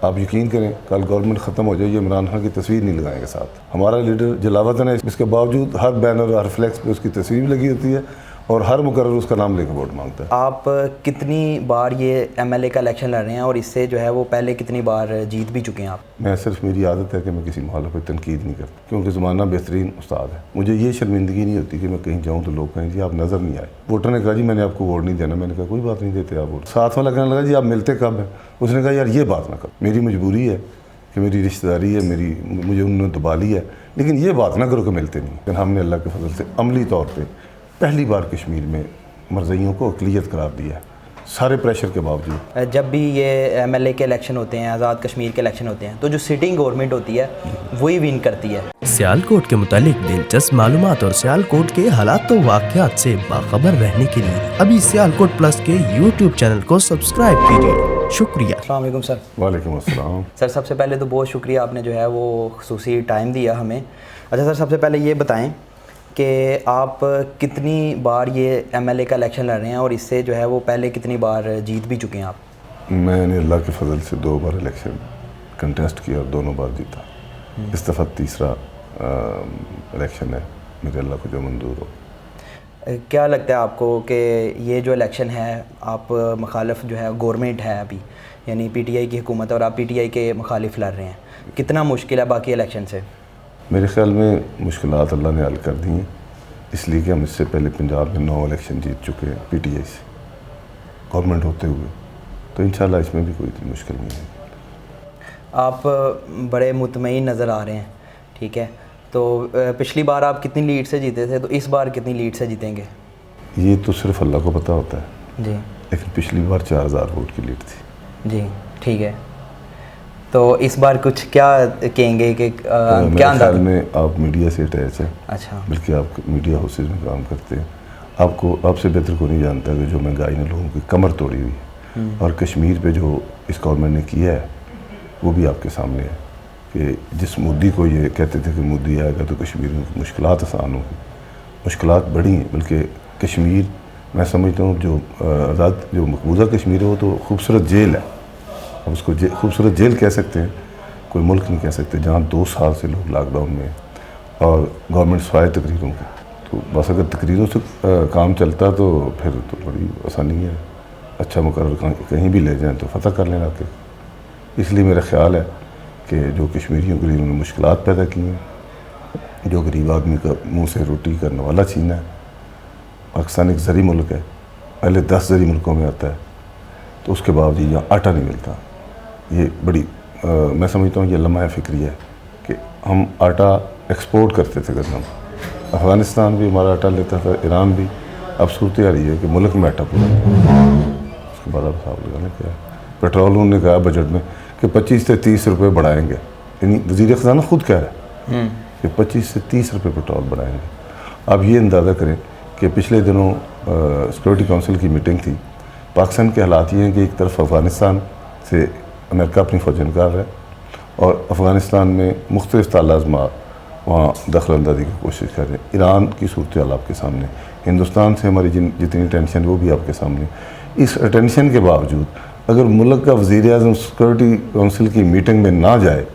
आप यकीन करें कल गवर्नमेंट ख़त्म हो जाए, ये इमरान खान की तस्वीर नहीं लगाएंगे साथ। हमारा लीडर जलावतन है, इसके बावजूद हर बैनर हर फ्लैक्स पे उसकी तस्वीर लगी होती है और हर मुकर्रर उसका नाम लेकर वोट मांगता है। आप कितनी बार ये एमएलए का इलेक्शन लड़ रहे हैं और इससे जो है वो पहले कितनी बार जीत भी चुके हैं आप? मैं सिर्फ, मेरी आदत है कि मैं किसी मुखालिफ पर तनकीद नहीं करता, क्योंकि ज़माना बेहतरीन उस्ताद है। मुझे ये शर्मिंदगी नहीं होती कि मैं कहीं जाऊँ तो लोग कहें जी आप नज़र नहीं आए। वोटर ने कहा जी मैंने आपको वोट नहीं देना। मैंने कहा कोई बात नहीं, देते आप वोट। साथ वाला कहने लगा जी आप मिलते कब हैं? उसने कहा यार ये बात ना करो, मेरी मजबूरी है कि मेरी रिश्तेदारी है, मुझे उन्होंने दबा ली है, लेकिन ये बात ना करो कि मिलते नहीं। लेकिन हमने अल्लाह के फजल से अमली तौर पर पहली बार कश्मीर में मरज़इयों को अक़लियत करार दिया है, सारे प्रेशर के बावजूद। जब भी ये एमएलए के इलेक्शन होते हैं, आज़ाद कश्मीर के इलेक्शन होते हैं, तो जो सिटिंग गवर्नमेंट होती है वही विन करती है। सियालकोट के मुतालिक दिलचस्प मालूमात और सियालकोट के हालात व वाक़यात से बाखबर रहने के लिए अभी सियालकोट प्लस के यूट्यूब चैनल को सब्सक्राइब कीजिए। शुक्रिया। अस्सलाम वालेकुम सर। वालेकुम अस्सलाम। सर सबसे पहले तो बहुत शुक्रिया, आपने जो है वो खुसूसी टाइम दिया हमें। अच्छा सर, सबसे पहले ये बताएं कि आप कितनी बार ये एमएलए का इलेक्शन लड़ रहे हैं और इससे जो है वो पहले कितनी बार जीत भी चुके हैं आप? मैंने अल्लाह के फजल से 2 बार इलेक्शन कंटेस्ट किया और दोनों बार जीता। इस दफ़ा तीसरा इलेक्शन है, मेरे अल्लाह को जो मंजूर हो। क्या लगता है आपको कि ये जो इलेक्शन है, आप मुखालिफ जो है गवर्नमेंट है अभी, यानी पीटीआई की हुकूमत है और आप पीटीआई के मुखालिफ लड़ रहे हैं, कितना मुश्किल है बाकी इलेक्शन से? मेरे ख्याल में मुश्किलात अल्लाह ने हल कर दी हैं, इसलिए कि हम इससे पहले पंजाब में 9 इलेक्शन जीत चुके हैं पीटीआई से गवर्नमेंट होते हुए, तो इंशाल्लाह इसमें भी कोई इतनी मुश्किल नहीं है। आप बड़े मुतमईन नज़र आ रहे हैं, ठीक है, तो पिछली बार आप कितनी लीड से जीते थे, तो इस बार कितनी लीड से जीतेंगे? ये तो सिर्फ अल्लाह को पता होता है जी, लेकिन पिछली बार 4000 वोट की लीड थी। जी ठीक है, तो इस बार कुछ क्या कहेंगे कि क्या ख्याल में आप मीडिया से अटैच है। अच्छा, बल्कि आप मीडिया हाउसेज में काम करते हैं, आपसे बेहतर को नहीं जानता कि जो महंगाई ने लोगों की कमर तोड़ी हुई है और कश्मीर पे जो इस गवर्नमेंट ने किया है वो भी आपके सामने है कि जिस मोदी को ये कहते थे कि मोदी आएगा तो कश्मीर में मुश्किलात आसान होगी, मुश्किलात बड़ी हैं। बल्कि कश्मीर, मैं समझता हूँ जो आज़ाद जो मकबूजा कश्मीर है वो तो खूबसूरत जेल है। अब उसको खूबसूरत जेल कह सकते हैं, कोई मुल्क नहीं कह सकते, जहाँ 2 साल से लोग लॉकडाउन में हैं और गवर्नमेंट सवाए तकरीरों की, तो बस अगर तकरीरों से काम चलता तो फिर तो बड़ी आसानी है, अच्छा मुकर्रर कहीं भी ले जाएं तो फतह कर लेना के। इसलिए मेरा ख्याल है कि जो कश्मीरियों के लिए उन्होंने मुश्किलात पैदा की हैं, जो गरीब आदमी का मुँह से रोटी का नवाला छीना है। पाकिस्तान एक ज़री मुल्क है, पहले 10 ज़री मुल्कों में आता है, तो उसके बावजूद यहाँ आटा नहीं मिलता। ये बड़ी मैं समझता हूँ ये लम्हा फ़िक्री है कि हम आटा एक्सपोर्ट करते थे गंदम, अफ़गानिस्तान भी हमारा आटा लेता था, ईरान भी। अब सूरत आ रही है कि मुल्क में आटा पूरा, उसके बाद अब हिसाब लगाने क्या है। पेट्रोल उन्होंने कहा बजट में कि 25 से 30 रुपये बढ़ाएंगे, यानी वज़ीर ख़ज़ाना खुद कह रहा है कि 25 से 30 रुपये पेट्रोल बढ़ाएंगे। आप ये अंदाज़ा करें कि पिछले दिनों सिक्योरिटी काउंसिल की मीटिंग थी। पाकिस्तान के हालात ये हैं कि एक तरफ अफ़गानिस्तान से अमेरिका अपनी फ़ौज निकाल रहा है और अफ़गानिस्तान में मुख्तलिफ़ तालाज़मा वहाँ दखल अंदाजी की कोशिश कर रहे हैं। ईरान की सूरत हाल आपके सामने, हिंदुस्तान से हमारी जितनी टेंशन वो भी आपके सामने। इस टेंशन के बावजूद अगर मुल्क का वज़ीर-ए-आज़म सिक्योरिटी काउंसिल की मीटिंग में ना जाए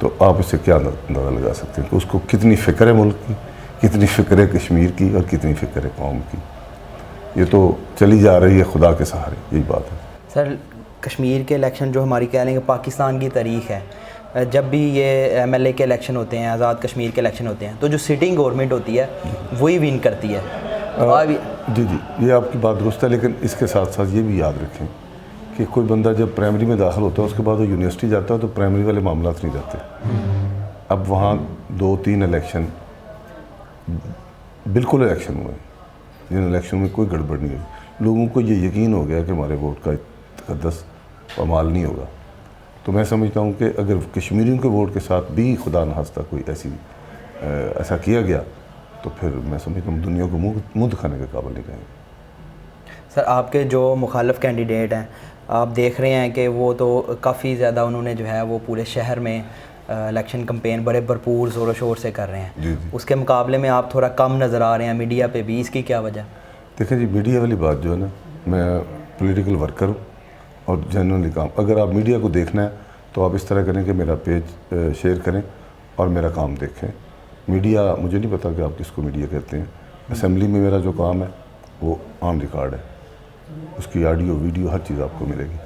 तो आप इससे क्या अंदाज़ा लगा सकते हैं कि उसको कितनी फ़िक्र है मुल्क की, कितनी फ़िक्र है कश्मीर की और कितनी फ़िक्र है कौम की। ये तो चली जा रही है खुदा के सहारे, यही बात है। सर कश्मीर के इलेक्शन जो हमारी कह लेंगे पाकिस्तान की तारीख़ है, जब भी ये एमएलए के इलेक्शन होते हैं, आज़ाद कश्मीर के इलेक्शन होते हैं, तो जो सिटिंग गवर्नमेंट होती है वही विन करती है। जी, ये आपकी बात दुरुस्त है, लेकिन इसके साथ साथ ये भी याद रखें कि कोई बंदा जब प्राइमरी में दाखिल होता है उसके बाद वो यूनिवर्सिटी जाता है तो प्राइमरी वाले मामलात नहीं जाते। अब वहाँ 2-3 इलेक्शन बिल्कुल इलेक्शन हुए, जिन इलेक्शन में कोई गड़बड़ नहीं हुई। लोगों को ये यकीन हो गया कि हमारे वोट का तकद्दस पामाल नहीं होगा। तो मैं समझता हूँ कि अगर कश्मीरियों के वोट के साथ भी खुदा न खास्ता कोई ऐसा किया गया तो फिर मैं समझता हूँ दुनिया को मुँह दिखाने के काबिल नहीं रहेंगे। सर आपके जो मुखालिफ कैंडिडेट हैं, आप देख रहे हैं कि वो तो काफ़ी ज़्यादा उन्होंने जो है वो पूरे शहर में इलेक्शन कैंपेन बड़े भरपूर ज़ोर शोर से कर रहे हैं। जी। उसके मुकाबले में आप थोड़ा कम नज़र आ रहे हैं मीडिया पे भी, इसकी क्या वजह? देखें जी, मीडिया वाली बात जो है ना, मैं पॉलिटिकल वर्कर हूँ और जेन्युइनली काम। अगर आप मीडिया को देखना है तो आप इस तरह करें कि मेरा पेज शेयर करें और मेरा काम देखें। मीडिया, मुझे नहीं पता कि आप किसको मीडिया कहते हैं। असेंबली में मेरा जो काम है वो ऑन रिकॉर्ड है, उसकी ऑडियो वीडियो हर चीज़ आपको मिलेगी।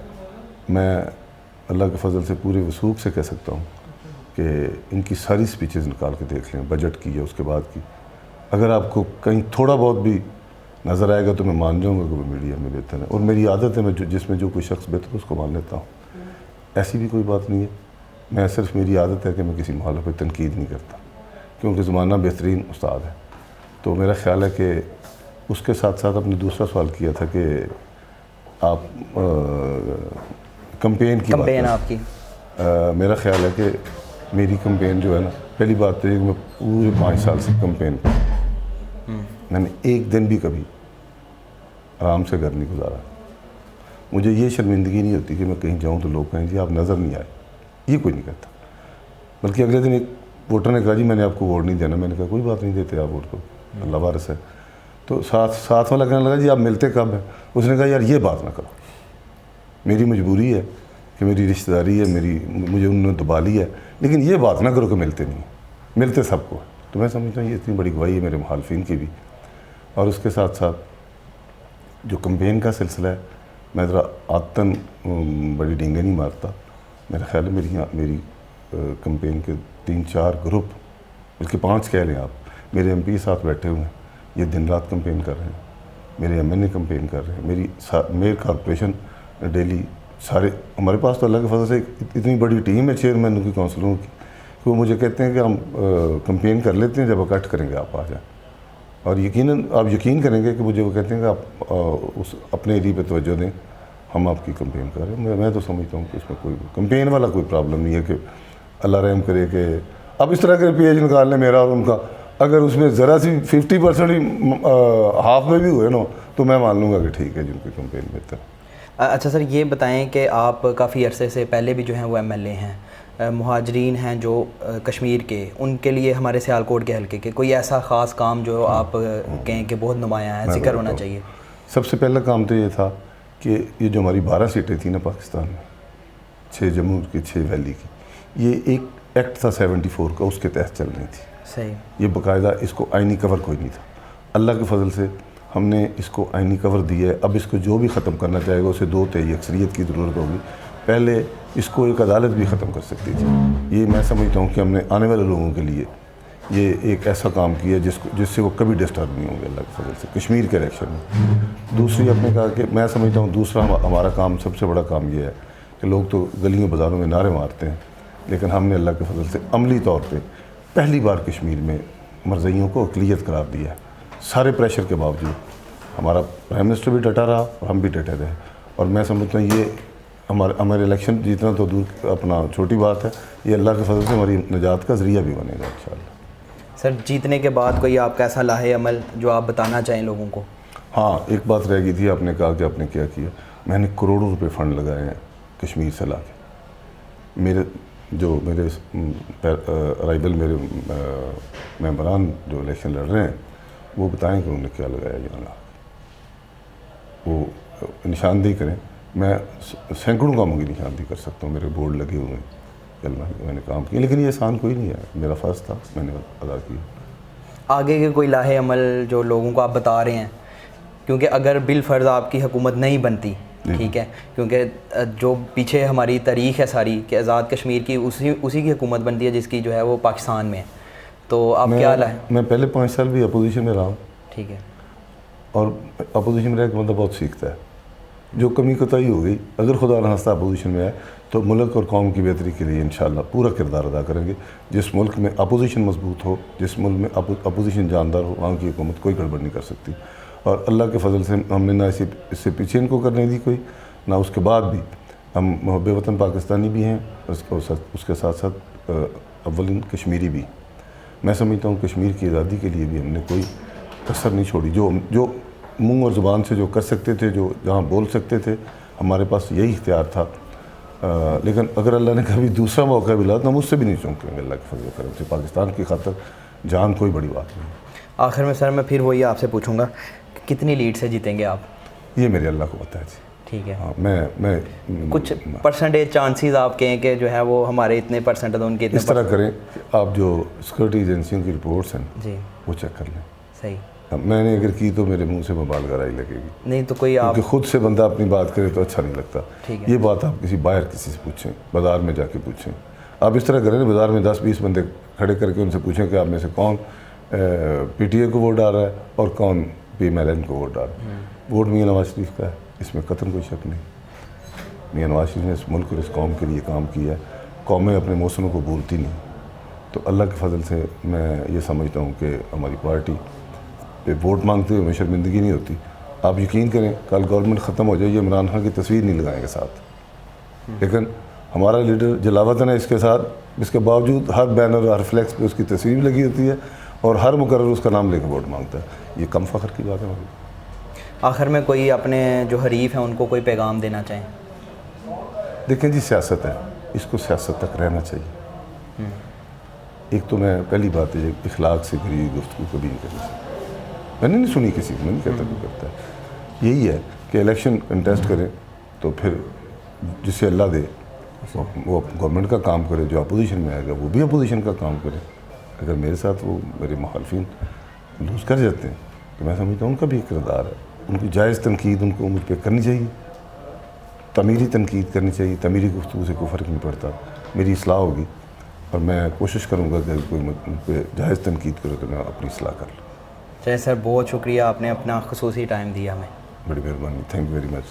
मैं अल्लाह के फजल से पूरे वसूख से कह सकता हूँ कि इनकी सारी स्पीचेस निकाल के देख लें, बजट की या उसके बाद की। अगर आपको कहीं थोड़ा बहुत भी नज़र आएगा तो मैं मान जाऊँगा कि वो मीडिया में बेहतर है। और मेरी आदत है, मैं जिसमें जो कोई शख्स बेहतर है उसको मान लेता हूँ। ऐसी भी कोई बात नहीं है। मैं सिर्फ, मेरी आदत है कि मैं किसी माहौल पर तनकीद नहीं करता, क्योंकि ज़माना बेहतरीन उस्ताद है। तो मेरा ख़्याल है कि उसके साथ साथ आपने दूसरा सवाल किया था कि आप कंपेन की कंपेन बात आपकी। मेरा ख्याल है कि मेरी कंपेन जो है ना, पहली बात तो ये कि मैं पूरे 5 साल से कंपेन पर मैंने एक दिन भी कभी आराम से घर नहीं गुजारा। मुझे ये शर्मिंदगी नहीं होती कि मैं कहीं जाऊं तो लोग कहें जी आप नज़र नहीं आए, ये कोई नहीं कहता। बल्कि अगले दिन एक वोटर ने कहा जी मैंने आपको वोट नहीं देना। मैंने कहा कोई बात नहीं, देते आप वोट को, अल्लाह वारिस है। तो साथ वाला कहने लगा जी आप मिलते कब हैं। उसने कहा यार ये बात ना करो, मेरी मजबूरी है कि मेरी रिश्तेदारी है, मुझे उन्होंने दबा लिया है, लेकिन ये बात ना करो कि मिलते नहीं, मिलते सबको। तो मैं समझता हूँ ये इतनी बड़ी गवाही है मेरे मुखालफिन की भी। और उसके साथ साथ जो कंपेन का सिलसिला है, मैं ज़रा आदतन बड़ी डींगे नहीं मारता। मेरा ख्याल है मेरी कंपेन के 3-4 ग्रुप, बल्कि 5 कह लें आप, मेरे MP साथ बैठे हुए हैं, ये दिन रात कंपेन कर रहे हैं। मेरे MNA कंपेन कर रहे हैं। मेयर कॉरपोरेशन डेली सारे, हमारे पास तो अल्लाह के फजल से इतनी बड़ी टीम है चेयरमैनों की, काउंसिलरों की, कि वो मुझे कहते हैं कि हम कंपेन कर लेते हैं, जब इकट्ठ करेंगे आप आ जाए। और यकीनन आप यकीन करेंगे कि मुझे वो कहते हैं कि आप उस अपने एरिया पे तवज्जो दें, हम आपकी कंपेन कर रहे हैं। मैं तो समझता हूँ कि इसमें कोई कंपेन वाला कोई प्रॉब्लम नहीं है कि अल्लाह रहम करे कि अब इस तरह के पेज निकाल लें मेरा और उनका। अगर उसमें ज़रा सी 50% ही हाफ में भी हुए ना तो मैं मान लूँगा कि ठीक है जिनकी कंपेन बेहतर। अच्छा सर, ये बताएं कि आप काफ़ी अरसे से पहले भी जो हैं वो MLA हैं, मुहाजिरीन हैं जो कश्मीर के, उनके लिए हमारे सियालकोट के हलके के कोई ऐसा ख़ास काम जो आप कहें कि बहुत नुमाया है, जिक्र होना चाहिए? सबसे पहला काम तो ये था कि ये जो हमारी 12 सीटें थी ना पाकिस्तान में, 6 जम्मू की 6 वैली की, ये एक एक्ट था 74 का, उसके तहत चल रही थी। सही। ये बाकायदा इसको आइनी कवर कोई नहीं था। अल्लाह के फजल से हमने इसको आइनी कवर दिया है। अब इसको जो भी ख़त्म करना चाहेगा उसे 2/3 अक्सरियत की ज़रूरत होगी। पहले इसको एक अदालत भी ख़त्म कर सकती थी। ये मैं समझता हूँ कि हमने आने वाले लोगों के लिए ये एक ऐसा काम किया जिससे वो कभी डिस्टर्ब नहीं होंगे अल्लाह के फजल से कश्मीर के इलेक्शन में। दूसरी आपने कहा कि मैं समझता हूँ दूसरा हमारा काम, सबसे बड़ा काम ये है कि लोग तो गलियों बाज़ारों में नारे मारते हैं, लेकिन हमने अल्लाह के फजल से अमली तौर पर पहली बार कश्मीर में मरज़इयों को अक़लियत करार दिया है। सारे प्रेशर के बावजूद हमारा प्राइम मिनिस्टर भी डटा रहा और हम भी डटे रहे। और मैं समझता हूँ ये हमारे इलेक्शन जीतना तो दूर अपना छोटी बात है, ये अल्लाह के फजल से हमारी निजात का ज़रिया भी बनेगा इंशाअल्लाह। सर, जीतने के बाद कोई आपका ऐसा लाहे अमल जो आप बताना चाहें लोगों को? हाँ, एक बात रह गई थी, आपने कहा कि आपने क्या किया। मैंने करोड़ों रुपए फ़ंड लगाए हैं कश्मीर से ला के। मेरे राइवल मेरे मेंबरान जो इलेक्शन लड़ रहे हैं वो बताएं कि उन्होंने क्या लगाया यहाँ, वो निशानदेही करें। मैं सैकड़ों कामों की निशानदेही कर सकता हूँ, मेरे बोर्ड लगे हुए हैं, मैंने काम किया, लेकिन ये आसान कोई नहीं है। मेरा फ़र्ज़ था, मैंने अदा किया। आगे के कोई लाहे अमल जो लोगों को आप बता रहे हैं, क्योंकि अगर बिल फ़र्ज़ आपकी हुकूमत नहीं बनती, ठीक है, क्योंकि जो पीछे हमारी तारीख़ है सारी कि आज़ाद कश्मीर की, उसी की हुकूमत बनती है जिसकी जो है वो पाकिस्तान में है। तो आप क्या लाए? मैं पहले 5 साल भी अपोजिशन में रहा हूँ, ठीक है, और अपोजिशन में रह के बंदा बहुत सीखता है। जो कमी कोताही हो गई, अगर खुदा न खास्ता अपोजिशन में आए तो मुल्क और कौम की बेहतरी के लिए इंशाअल्लाह पूरा किरदार अदा करेंगे। जिस मुल्क में अपोजिशन मजबूत हो, जिस मुल्क में अपोजिशन जानदार हो, वहाँ की हुकूमत कोई गड़बड़ नहीं कर सकती। और अल्लाह के फजल से हमने ना इससे पीछे इनको करने दी कोई, ना उसके बाद भी। हम मुहब्बे वतन पाकिस्तानी भी हैं, उसके साथ साथ अव्वलिन कश्मीरी भी। मैं समझता हूँ कश्मीर की आज़ादी के लिए भी हमने कोई कसर नहीं छोड़ी। जो मुंह और ज़ुबान से जो कर सकते थे, जो जहाँ बोल सकते थे, हमारे पास यही इख्तियार था। लेकिन अगर अल्लाह ने कभी दूसरा मौका मिला तो हम उससे भी नहीं चूकेंगे। अल्लाह के फजल करम से पाकिस्तान की खातर जान कोई बड़ी बात नहीं। आखिर में सर मैं फिर वही आपसे पूछूंगा, कितनी लीड से जीतेंगे आप? ये मेरे अल्लाह को पता है जी। ठीक है। हाँ, मैं कुछ परसेंटेज चांसेस आपके हैं कि जो है वो हमारे इतने परसेंट है तो उनके इतने इस तरह करें कि आप जो सिक्योरिटी एजेंसियों की रिपोर्ट्स हैं जी वो चेक कर लें। सही। अब मैंने अगर की तो मेरे मुंह से बबाल गराई लगेगी, नहीं तो कोई आप क्योंकि खुद से बंदा अपनी बात करे तो अच्छा नहीं लगता। ठीक है। ये बात आप किसी बाहर किसी से पूछें, बाज़ार में जाके पूछें। आप इस तरह करें ना, बाज़ार में 10-20 बंदे खड़े करके उनसे पूछें कि आप में से कौन PTA को वोट डाल रहा है और कौन PMLN को वोट डाल रहा है। वोट मियां नवाज शरीफ का है, इसमें कतई कोई शक नहीं। मियां नवाज शरीफ ने इस मुल्क और इस कौम के लिए काम किया है। कौमें अपने मौसमों को भूलती नहीं। तो अल्लाह के फजल से मैं ये समझता हूँ कि हमारी पार्टी पे वोट मांगते हुए हमें शर्मिंदगी नहीं होती। आप यकीन करें, कल गवर्नमेंट ख़त्म हो जाए, ये इमरान खान की तस्वीर नहीं लगाएंगे साथ, लेकिन हमारा लीडर जलावतन है इसके साथ, इसके बावजूद हर बैनर हर फ्लैक्स पे उसकी तस्वीर लगी होती है और हर मुकर्रर उसका नाम लेकर वोट मांगता है। ये कम फ़ख्र की बात है हमारी। आखिर में कोई अपने जो हरीफ हैं उनको कोई पैगाम देना चाहें? देखें जी, सियासत है, इसको सियासत तक रहना चाहिए। एक तो मैं पहली बात है, इखलाक से करी हुई गुफ्तगू कभी नहीं करनी चाहिए। मैंने नहीं सुनी किसी को, मैं नहीं कहता कोई करता है। यही है कि इलेक्शन कंटेस्ट करें तो फिर जिसे अल्लाह दे वो गवर्नमेंट का काम करे, जो अपोजिशन में आएगा वो भी अपोजिशन का काम करे। अगर मेरे साथ वो मेरे मुखालफिन लूज़ कर जाते हैं तो मैं समझता हूँ उनका भी एक किरदार है, उनकी जायज़ तनकीद उनको मुझ पर करनी चाहिए, तमीरी तनकीद करनी चाहिए। तमीरी गुफ्तगू से कोई फ़र्क नहीं पड़ता, मेरी इस्लाह होगी और मैं कोशिश करूँगा कि कोई मुझ पर जायज़ तनकीद करे तो मैं अपनी इस्लाह कर लूँ। चलिए सर, बहुत शुक्रिया, आपने अपना ख़ुसूसी टाइम दिया हमें। बड़ी मेहरबानी, थैंक यू वेरी मच।